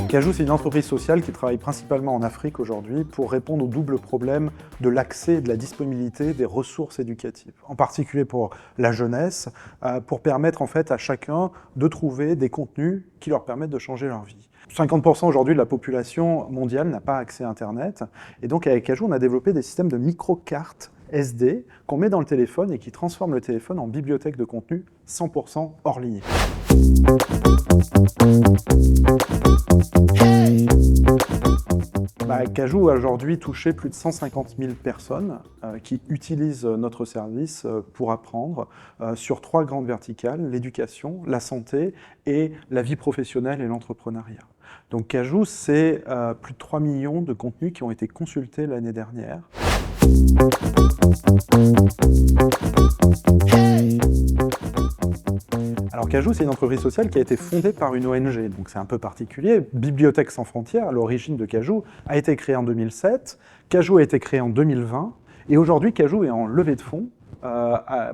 Cajoo, c'est une entreprise sociale qui travaille principalement en Afrique aujourd'hui pour répondre au double problème de l'accès et de la disponibilité des ressources éducatives, en particulier pour la jeunesse, pour permettre en fait à chacun de trouver des contenus qui leur permettent de changer leur vie. 50% aujourd'hui de la population mondiale n'a pas accès à Internet, et donc avec Cajoo, on a développé des systèmes de micro-cartes SD qu'on met dans le téléphone et qui transforment le téléphone en bibliothèque de contenu 100% hors ligne. Cajoo a aujourd'hui touché plus de 150 000 personnes qui utilisent notre service pour apprendre sur 3 grandes verticales, l'éducation, la santé et la vie professionnelle et l'entrepreneuriat. Donc Cajoo, c'est plus de 3 millions de contenus qui ont été consultés l'année dernière. Alors Cajoo, c'est une entreprise sociale qui a été fondée par une ONG, donc c'est un peu particulier. Bibliothèques sans frontières, l'origine de Cajoo, a été créée en 2007, Cajoo a été créé en 2020, et aujourd'hui Cajoo est en levée de fonds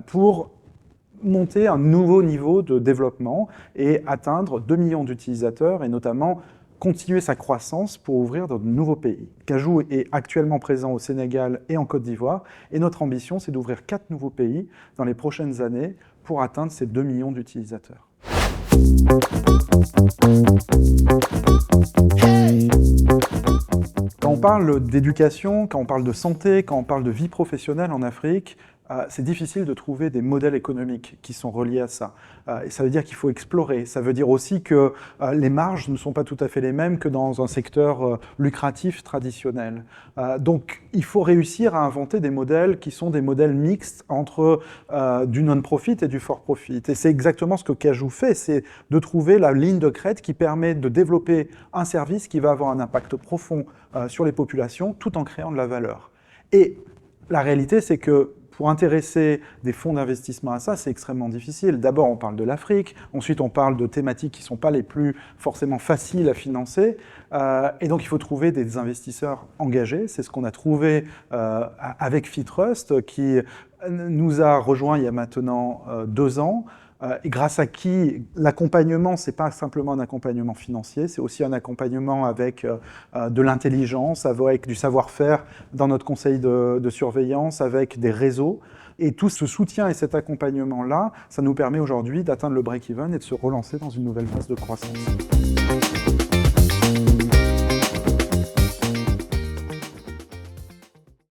pour monter un nouveau niveau de développement et atteindre 2 millions d'utilisateurs, et notamment continuer sa croissance pour ouvrir dans de nouveaux pays. Cajoo est actuellement présent au Sénégal et en Côte d'Ivoire, et notre ambition, c'est d'ouvrir 4 nouveaux pays dans les prochaines années pour atteindre ces 2 millions d'utilisateurs. Quand on parle d'éducation, quand on parle de santé, quand on parle de vie professionnelle en Afrique, c'est difficile de trouver des modèles économiques qui sont reliés à ça. Et ça veut dire qu'il faut explorer. Ça veut dire aussi que les marges ne sont pas tout à fait les mêmes que dans un secteur lucratif traditionnel. Donc il faut réussir à inventer des modèles qui sont des modèles mixtes entre du non-profit et du for-profit. Et c'est exactement ce que Cajoo fait, c'est de trouver la ligne de crête qui permet de développer un service qui va avoir un impact profond sur les populations tout en créant de la valeur. Et la réalité, c'est que pour intéresser des fonds d'investissement à ça, c'est extrêmement difficile. D'abord, on parle de l'Afrique, ensuite on parle de thématiques qui ne sont pas les plus forcément faciles à financer, et donc il faut trouver des investisseurs engagés. C'est ce qu'on a trouvé avec Fitrust, qui nous a rejoints il y a maintenant 2 ans, et grâce à qui l'accompagnement, ce n'est pas simplement un accompagnement financier, c'est aussi un accompagnement avec de l'intelligence, avec du savoir-faire dans notre conseil de surveillance, avec des réseaux. Et tout ce soutien et cet accompagnement-là, ça nous permet aujourd'hui d'atteindre le break-even et de se relancer dans une nouvelle phase de croissance.